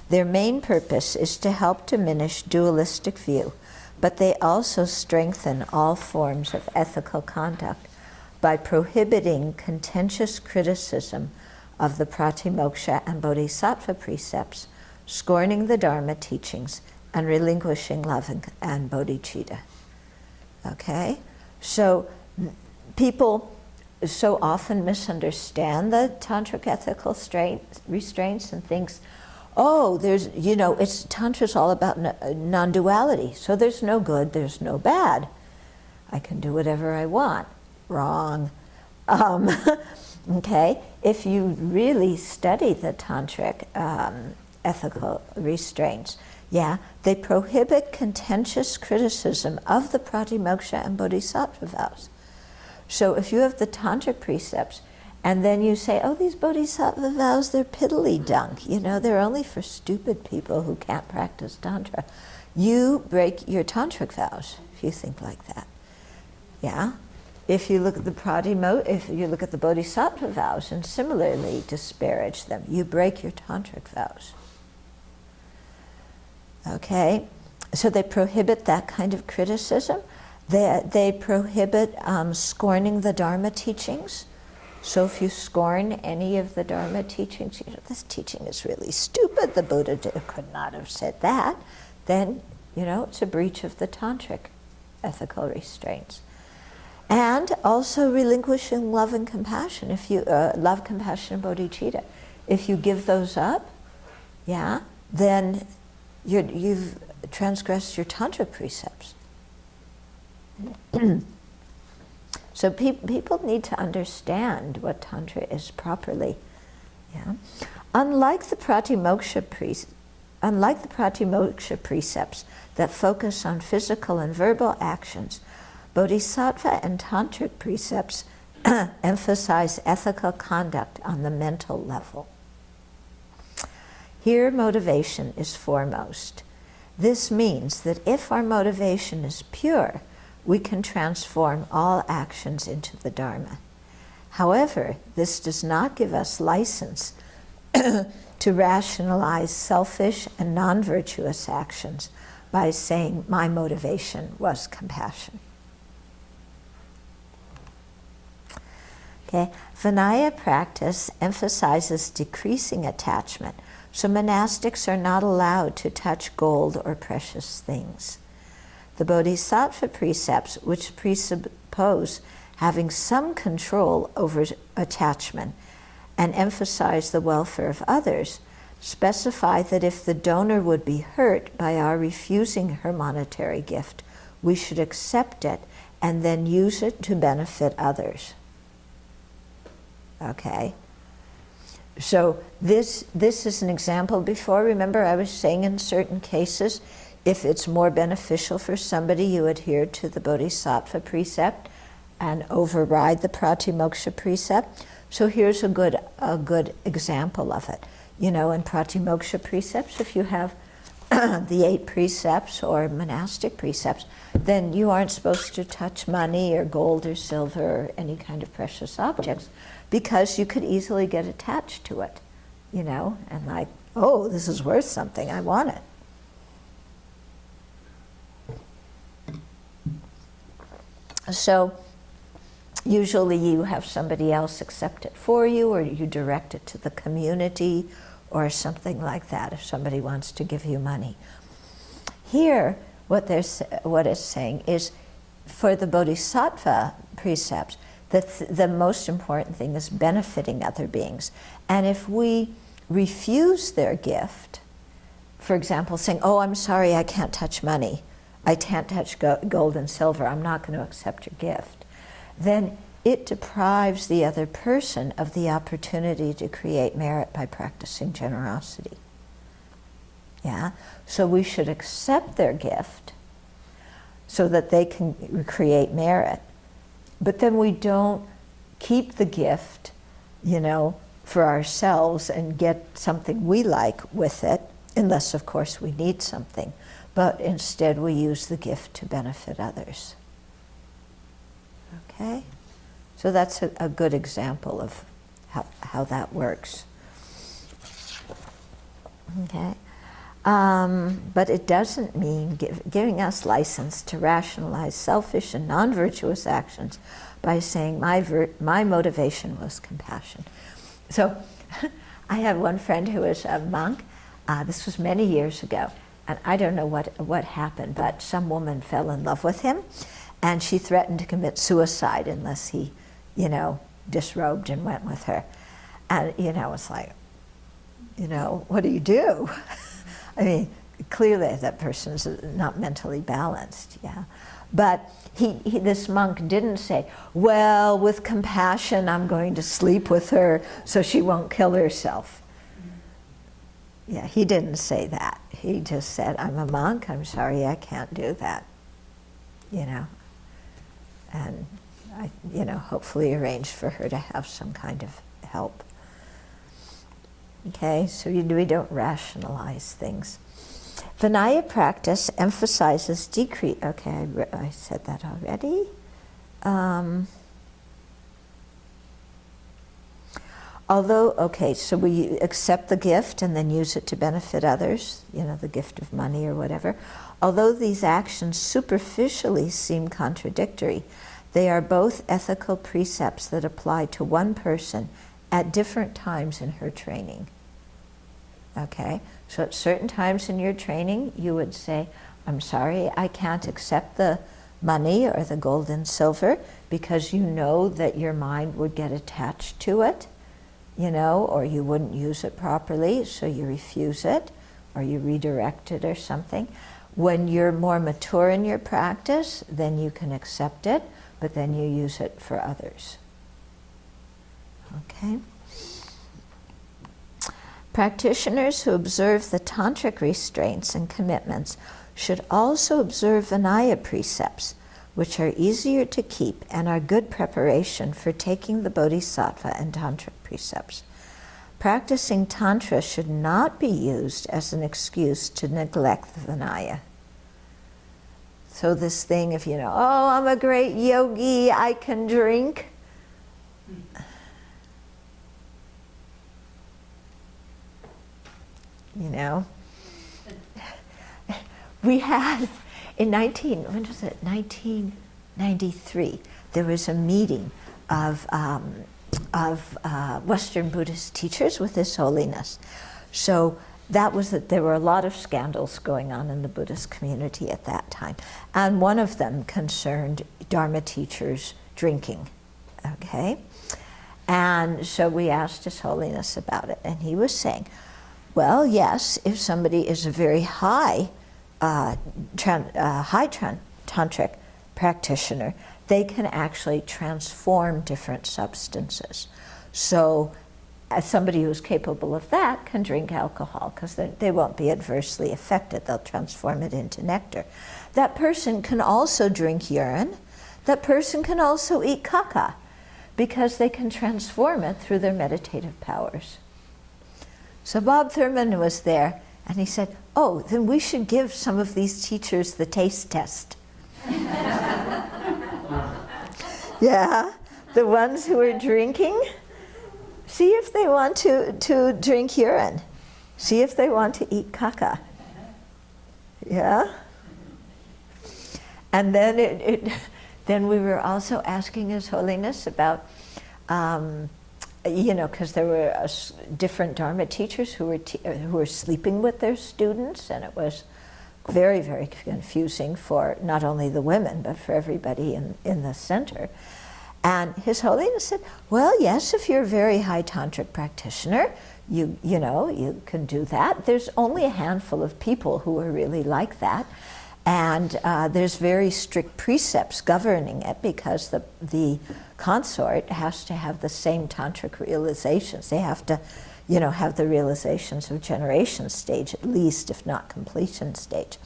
Their main purpose is to help diminish dualistic view, but they also strengthen all forms of ethical conduct by prohibiting contentious criticism of the Pratimoksha and Bodhisattva precepts, scorning the Dharma teachings, and relinquishing love and bodhicitta. Okay? So people so often misunderstand the tantric ethical restraints and thinks, oh, there's, you know, Tantra's all about non-duality. So there's no good, there's no bad. I can do whatever I want. Wrong. Okay, if you really study the tantric ethical restraints, yeah, they prohibit contentious criticism of the pratimoksha and bodhisattva vows. So if you have the tantric precepts, and then you say, oh, these bodhisattva vows, they're piddly dunk. You know, they're only for stupid people who can't practice tantra. You break your tantric vows if you think like that. Yeah? If you look at the if you look at the bodhisattva vows and similarly disparage them, you break your tantric vows. Okay? So they prohibit that kind of criticism. They prohibit scorning the Dharma teachings. So if you scorn any of the Dharma teachings, you know, this teaching is really stupid, the Buddha could not have said that, then, you know, it's a breach of the tantric ethical restraints. And also relinquishing love and compassion. If you, love, compassion, and bodhicitta, if you give those up, yeah, then you've transgressed your tantric precepts. So people need to understand what Tantra is properly. Yeah? Unlike the pratimoksha precepts that focus on physical and verbal actions, Bodhisattva and Tantric precepts emphasize ethical conduct on the mental level. Here, motivation is foremost. This means that if our motivation is pure, we can transform all actions into the Dharma. However, this does not give us license to rationalize selfish and non-virtuous actions by saying, my motivation was compassion. Okay, Vinaya practice emphasizes decreasing attachment, so monastics are not allowed to touch gold or precious things. The Bodhisattva precepts, which presuppose having some control over attachment and emphasize the welfare of others, specify that if the donor would be hurt by our refusing her monetary gift, we should accept it and then use it to benefit others. Okay? So this is an example. Before, remember I was saying in certain cases, if it's more beneficial for somebody, you adhere to the Bodhisattva precept and override the Pratimoksha precept. So here's a good example of it. You know, in Pratimoksha precepts, if you have the 8 precepts or monastic precepts, then you aren't supposed to touch money or gold or silver or any kind of precious objects, because you could easily get attached to it, you know, and like, oh, this is worth something, I want it. So usually you have somebody else accept it for you, or you direct it to the community or something like that if somebody wants to give you money. Here, what it's saying is, for the Bodhisattva precepts, that the most important thing is benefiting other beings. And if we refuse their gift, for example, saying, oh, I'm sorry, I can't touch money, I can't touch gold and silver, I'm not going to accept your gift, then it deprives the other person of the opportunity to create merit by practicing generosity. Yeah? So we should accept their gift so that they can create merit. But then we don't keep the gift, you know, for ourselves and get something we like with it, unless, of course, we need something. But instead we use the gift to benefit others. Okay? So that's a good example of how that works. Okay? But it doesn't mean giving us license to rationalize selfish and non-virtuous actions by saying my motivation was compassion. So I have one friend who is a monk. This was many years ago, and I don't know what happened, but some woman fell in love with him, and she threatened to commit suicide unless he, you know, disrobed and went with her. And, you know, it's like, You know, what do you do? I mean, clearly that person's not mentally balanced, yeah. But this monk didn't say, well, with compassion, I'm going to sleep with her so she won't kill herself. Yeah, he didn't say that. He just said, I'm a monk, I'm sorry, I can't do that. You know, and I, you know, hopefully arranged for her to have some kind of help. Okay, so we don't rationalize things. Vinaya practice emphasizes decrease. Okay, I said that already. Although, okay, so we accept the gift and then use it to benefit others, you know, the gift of money or whatever. Although these actions superficially seem contradictory, they are both ethical precepts that apply to one person at different times in her training. Okay, so at certain times in your training, you would say, I'm sorry, I can't accept the money or the gold and silver because you know that your mind would get attached to it, you know, or you wouldn't use it properly, so you refuse it, or you redirect it or something. When you're more mature in your practice, then you can accept it, but then you use it for others. Okay? Practitioners who observe the tantric restraints and commitments should also observe Vinaya precepts, which are easier to keep and are good preparation for taking the Bodhisattva and tantric precepts. Practicing Tantra should not be used as an excuse to neglect the Vinaya. So this thing of, you know, oh, I'm a great yogi, I can drink. You know, we had in 1993, there was a meeting of Western Buddhist teachers with His Holiness. So that was that there were a lot of scandals going on in the Buddhist community at that time. And one of them concerned Dharma teachers drinking, okay? And so we asked His Holiness about it, and he was saying, well, yes, if somebody is a very high tantric practitioner, they can actually transform different substances. So as somebody who's capable of that can drink alcohol because they won't be adversely affected. They'll transform it into nectar. That person can also drink urine. That person can also eat caca because they can transform it through their meditative powers. So Bob Thurman was there, and he said, oh, then we should give some of these teachers the taste test. Yeah, the ones who are drinking, see if they want to drink urine. See if they want to eat caca. Yeah? And then then we were also asking His Holiness about you know, because there were different Dharma teachers who were sleeping with their students, and it was very, very confusing for not only the women, but for everybody in the center. And His Holiness said, well, yes, if you're a very high tantric practitioner, you know, you can do that. There's only a handful of people who are really like that. And there's very strict precepts governing it because the consort has to have the same tantric realizations. They have to, you know, have the realizations of generation stage at least, if not completion stage.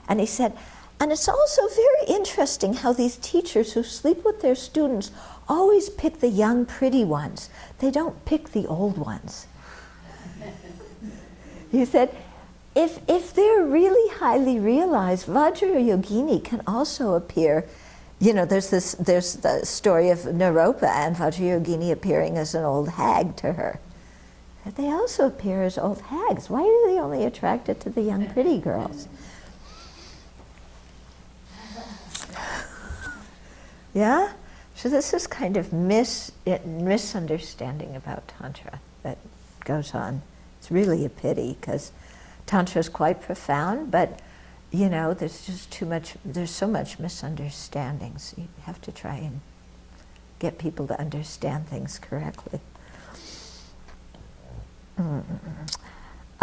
And he said, and it's also very interesting how these teachers who sleep with their students always pick the young, pretty ones. They don't pick the old ones. He said, if they're really highly realized, Vajrayogini can also appear, you know, there's the story of Naropa and Vajrayogini appearing as an old hag to her. But they also appear as old hags. Why are they only attracted to the young, pretty girls? Yeah? So this is kind of misunderstanding about Tantra that goes on. It's really a pity because Tantra is quite profound, but you know, there's so much misunderstandings. You have to try and get people to understand things correctly.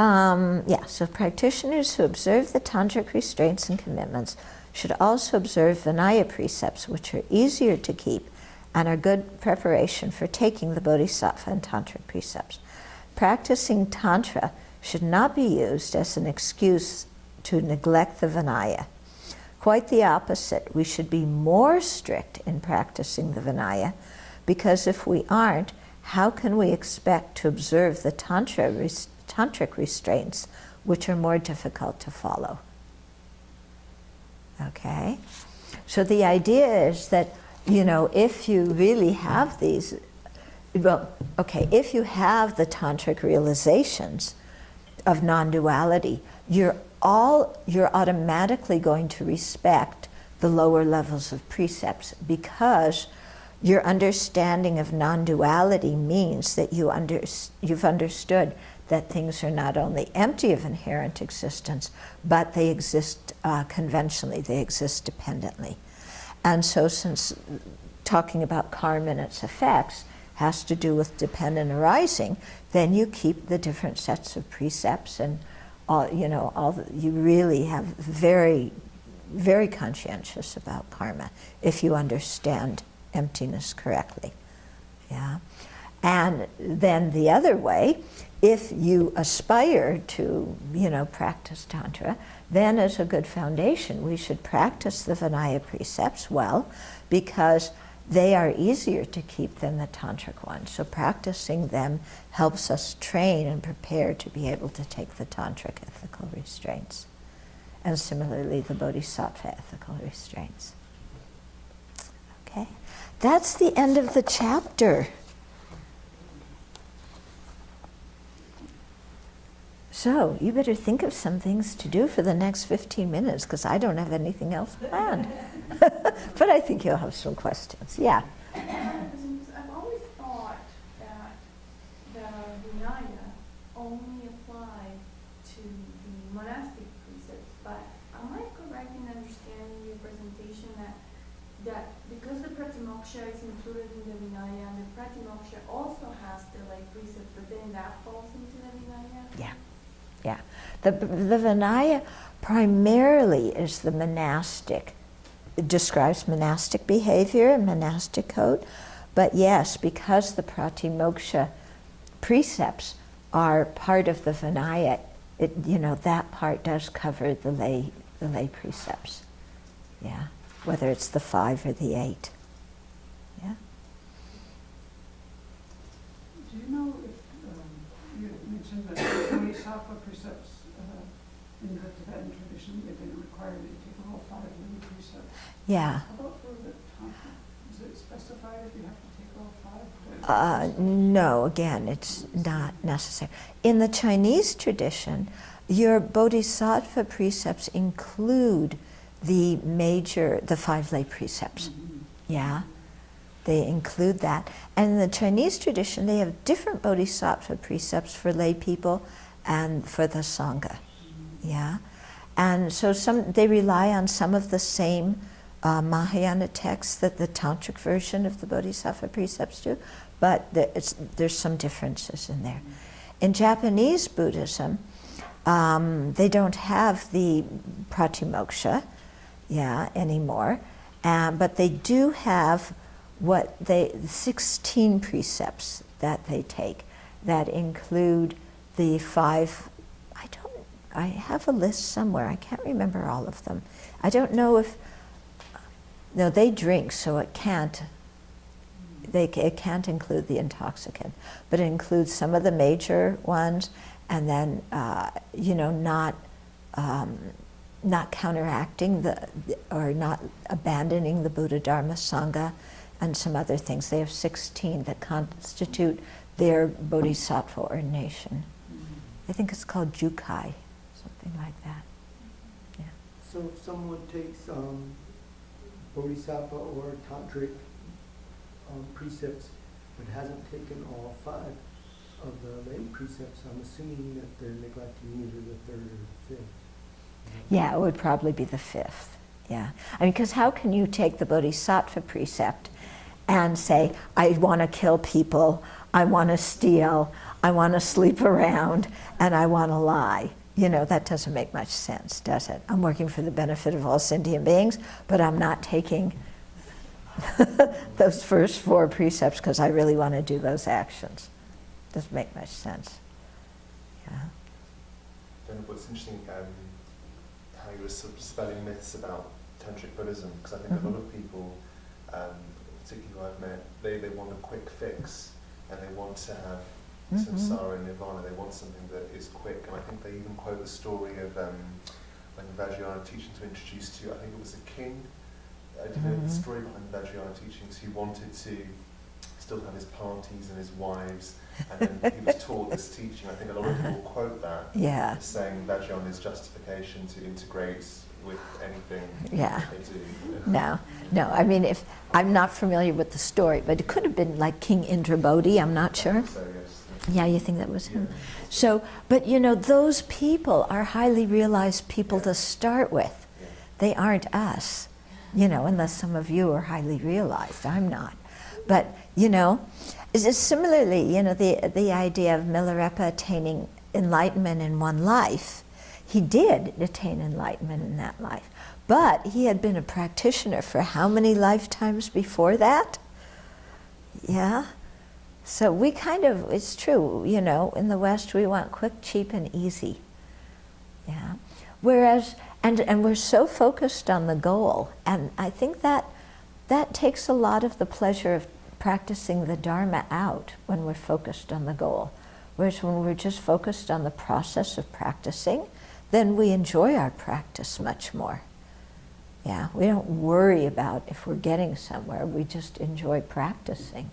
So practitioners who observe the tantric restraints and commitments should also observe Vinaya precepts, which are easier to keep and are good preparation for taking the Bodhisattva and tantric precepts. Practicing Tantra should not be used as an excuse to neglect the Vinaya. Quite the opposite. We should be more strict in practicing the Vinaya, because if we aren't, how can we expect to observe the tantric restraints, which are more difficult to follow? Okay? So the idea is that, if you really have these, if you have the tantric realizations of non-duality, you're automatically going to respect the lower levels of precepts, because your understanding of non-duality means that you've understood that things are not only empty of inherent existence, but they exist conventionally, they exist dependently. And so, since talking about karma and its effects has to do with dependent arising, then you keep the different sets of precepts, and you really have very, very conscientious about karma if you understand emptiness correctly. Yeah. And then the other way, if you aspire to, practice Tantra, then as a good foundation, we should practice the Vinaya precepts well, because they are easier to keep than the Tantric ones. So practicing them helps us train and prepare to be able to take the Tantric ethical restraints. And similarly, the Bodhisattva ethical restraints. Okay, that's the end of the chapter. So you better think of some things to do for the next 15 minutes, because I don't have anything else planned. But I think you'll have some questions. Yeah. I've always thought that the Vinaya only applied to the monastic precepts, but am I correct in understanding your presentation that because the Pratimoksha is included in the Vinaya, and the Pratimoksha also has the lay precepts, that then that falls into the Vinaya? Yeah. Yeah. The Vinaya primarily is the monastic. It describes monastic behavior and monastic code. But yes, because the Pratimoksha precepts are part of the Vinaya, that part does cover the lay precepts. Yeah. Whether it's the 5 or the 8. Yeah. Do you know if you mentioned that the Bodhisattva precepts in the Tibetan tradition, they didn't require you to take all 5 lay precepts? Yeah. How about for the Tantra? Is it specified if you have to take all 5? No, again, it's not necessary. In the Chinese tradition, your Bodhisattva precepts include the 5 lay precepts. Mm-hmm. Yeah, they include that. And in the Chinese tradition, they have different Bodhisattva precepts for lay people and for the Sangha. Yeah, and so they rely on some of the same Mahayana texts that the Tantric version of the Bodhisattva precepts do, but there's some differences in there. In Japanese Buddhism, they don't have the Pratimoksha, anymore, but they do have 16 precepts that they take that include the 5. I have a list somewhere. I can't remember all of them. I don't know if. No, they drink, so it can't. It can't include the intoxicant, but it includes some of the major ones, and then not counteracting or not abandoning the Buddha Dharma Sangha, and some other things. They have 16 that constitute their bodhisattva ordination. I think it's called Jukai, something like that. Yeah. So if someone takes Bodhisattva or Tantric precepts but hasn't taken all 5 of the lay precepts, I'm assuming that they're neglecting either the 3rd or the 5th. Yeah, it would probably be the 5th. Yeah, because how can you take the Bodhisattva precept and say, I want to kill people, I want to steal, I want to sleep around, and I want to lie. That doesn't make much sense, does it? I'm working for the benefit of all sentient beings, but I'm not taking those first 4 precepts because I really want to do those actions. Doesn't make much sense. Yeah. Then what's interesting, how you were sort of dispelling myths about tantric Buddhism, because I think a lot of people, particularly who I've met, they want a quick fix, and they want to have samsara and nirvana. They want something that is quick, and I think they even quote the story of when the Vajrayana teachings were introduced to, I think it was a king. The story behind the Vajrayana teachings, who wanted to still have his parties and his wives, and then he was taught this teaching. I think a lot of people quote that as saying Vajrayana is justification to integrate with anything they do. No. I mean, if I'm not familiar with the story, but it could have been like King Indra Bodhi. I'm not sure. So yes. Yeah, you think that was him? So, but those people are highly realized people to start with. They aren't us, unless some of you are highly realized. I'm not. But, it's just similarly, the idea of Milarepa attaining enlightenment in one life. He did attain enlightenment in that life. But he had been a practitioner for how many lifetimes before that? Yeah? So we it's true, in the West we want quick, cheap, and easy. Yeah. Whereas, and we're so focused on the goal, and I think that takes a lot of the pleasure of practicing the Dharma out when we're focused on the goal. Whereas when we're just focused on the process of practicing, then we enjoy our practice much more. Yeah, we don't worry about if we're getting somewhere, we just enjoy practicing.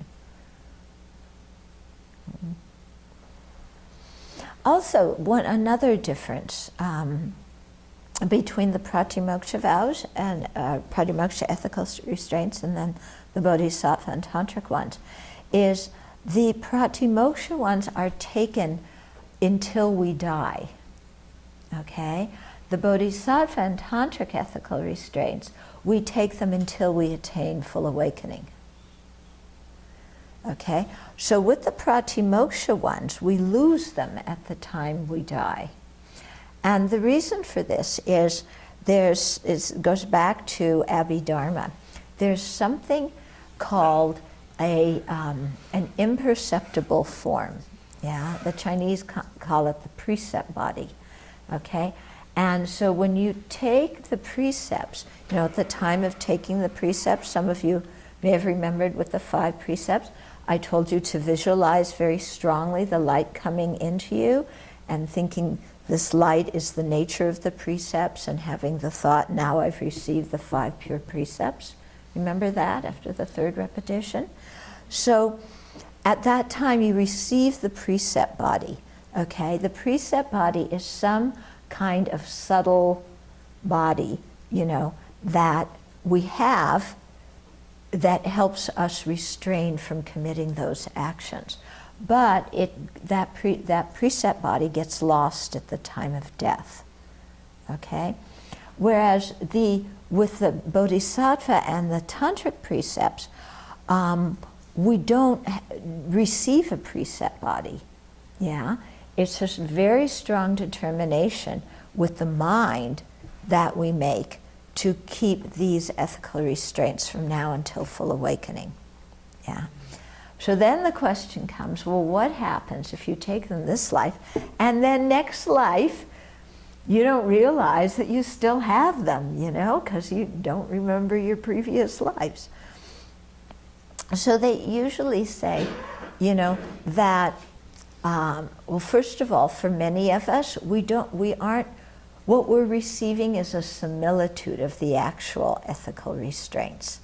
Also, another difference between the Pratimoksha vows and Pratimoksha ethical restraints and then the Bodhisattva and Tantric ones is the Pratimoksha ones are taken until we die. Okay? The Bodhisattva and Tantric ethical restraints, we take them until we attain full awakening. Okay? So with the Pratimoksha ones, we lose them at the time we die. And the reason for this is it goes back to Abbey Dharma. There's something called an imperceptible form. Yeah? The Chinese call it the precept body. Okay? And so when you take the precepts, at the time of taking the precepts, some of you may have remembered with the 5 precepts, I told you to visualize very strongly the light coming into you and thinking this light is the nature of the precepts and having the thought, now I've received the 5 pure precepts. Remember that after the 3rd repetition? So at that time you receive the precept body. Okay, the precept body is some kind of subtle body, that we have that helps us restrain from committing those actions. But that precept body gets lost at the time of death. Okay? Whereas with the Bodhisattva and the Tantric precepts, we don't receive a precept body. Yeah? It's just very strong determination with the mind that we make to keep these ethical restraints from now until full awakening. Yeah. So then the question comes, well, what happens if you take them this life and then next life you don't realize that you still have them, because you don't remember your previous lives. So they usually say, that well, first of all, for many of us, what we're receiving is a similitude of the actual ethical restraints.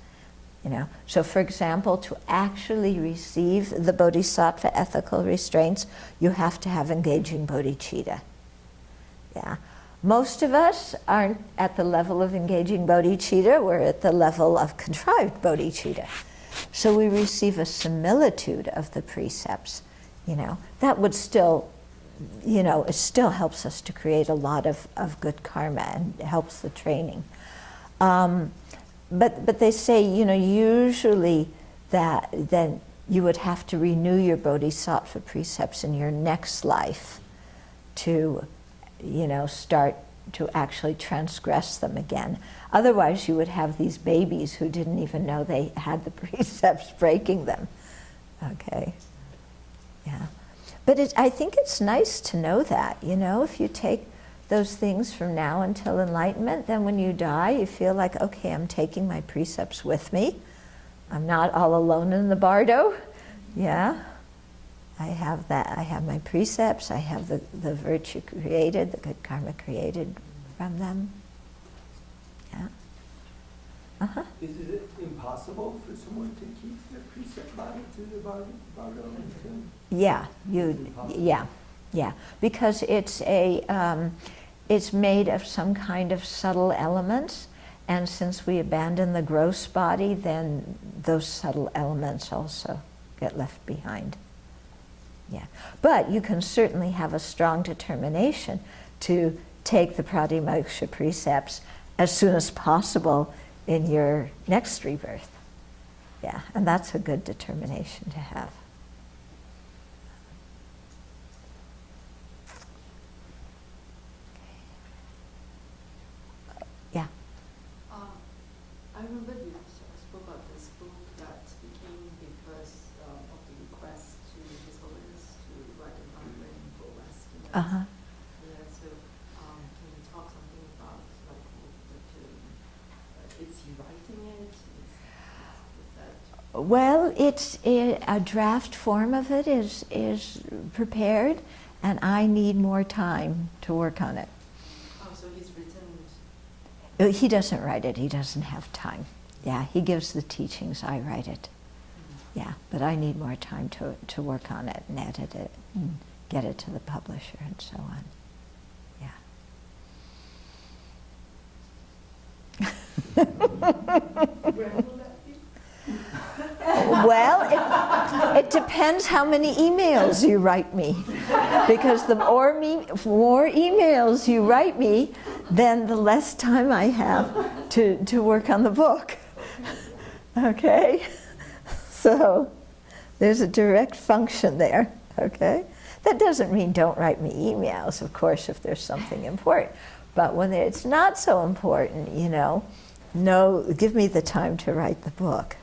So for example, to actually receive the Bodhisattva ethical restraints, you have to have engaging bodhicitta. Yeah. Most of us aren't at the level of engaging bodhicitta, we're at the level of contrived bodhicitta. So we receive a similitude of the precepts. That would still, it still helps us to create a lot of good karma and helps the training. But they say, usually that then you would have to renew your Bodhisattva precepts in your next life to, start to actually transgress them again. Otherwise, you would have these babies who didn't even know they had the precepts breaking them. Okay, yeah. But I think it's nice to know that, if you take those things from now until enlightenment, then when you die, you feel like, okay, I'm taking my precepts with me. I'm not all alone in the bardo. Yeah, I have that. I have my precepts. I have the virtue created, the good karma created from them. Yeah. Uh-huh. Is it impossible for someone to keep their precept body to the bardo until? Yeah, because it's made of some kind of subtle elements, and since we abandon the gross body, then those subtle elements also get left behind. Yeah, but you can certainly have a strong determination to take the pratimoksha precepts as soon as possible in your next rebirth. Yeah, and that's a good determination to have. Yeah. I remember you spoke about this book that became because of the request to His Holiness to write an offering for Westerners. Uh-huh. Yeah, so can you talk something about is he writing it? Is that? Well, a draft form of it is prepared, and I need more time to work on it. Oh, so he's written. He doesn't write it. He doesn't have time. Yeah, he gives the teachings. I write it. Yeah, but I need more time to work on it and edit it and get it to the publisher and so on. Yeah. When will that be? Well, it depends how many emails you write me. Because the more emails you write me, then the less time I have to work on the book. Okay? So there's a direct function there. Okay? That doesn't mean don't write me emails, of course, if there's something important. But when it's not so important, no, give me the time to write the book.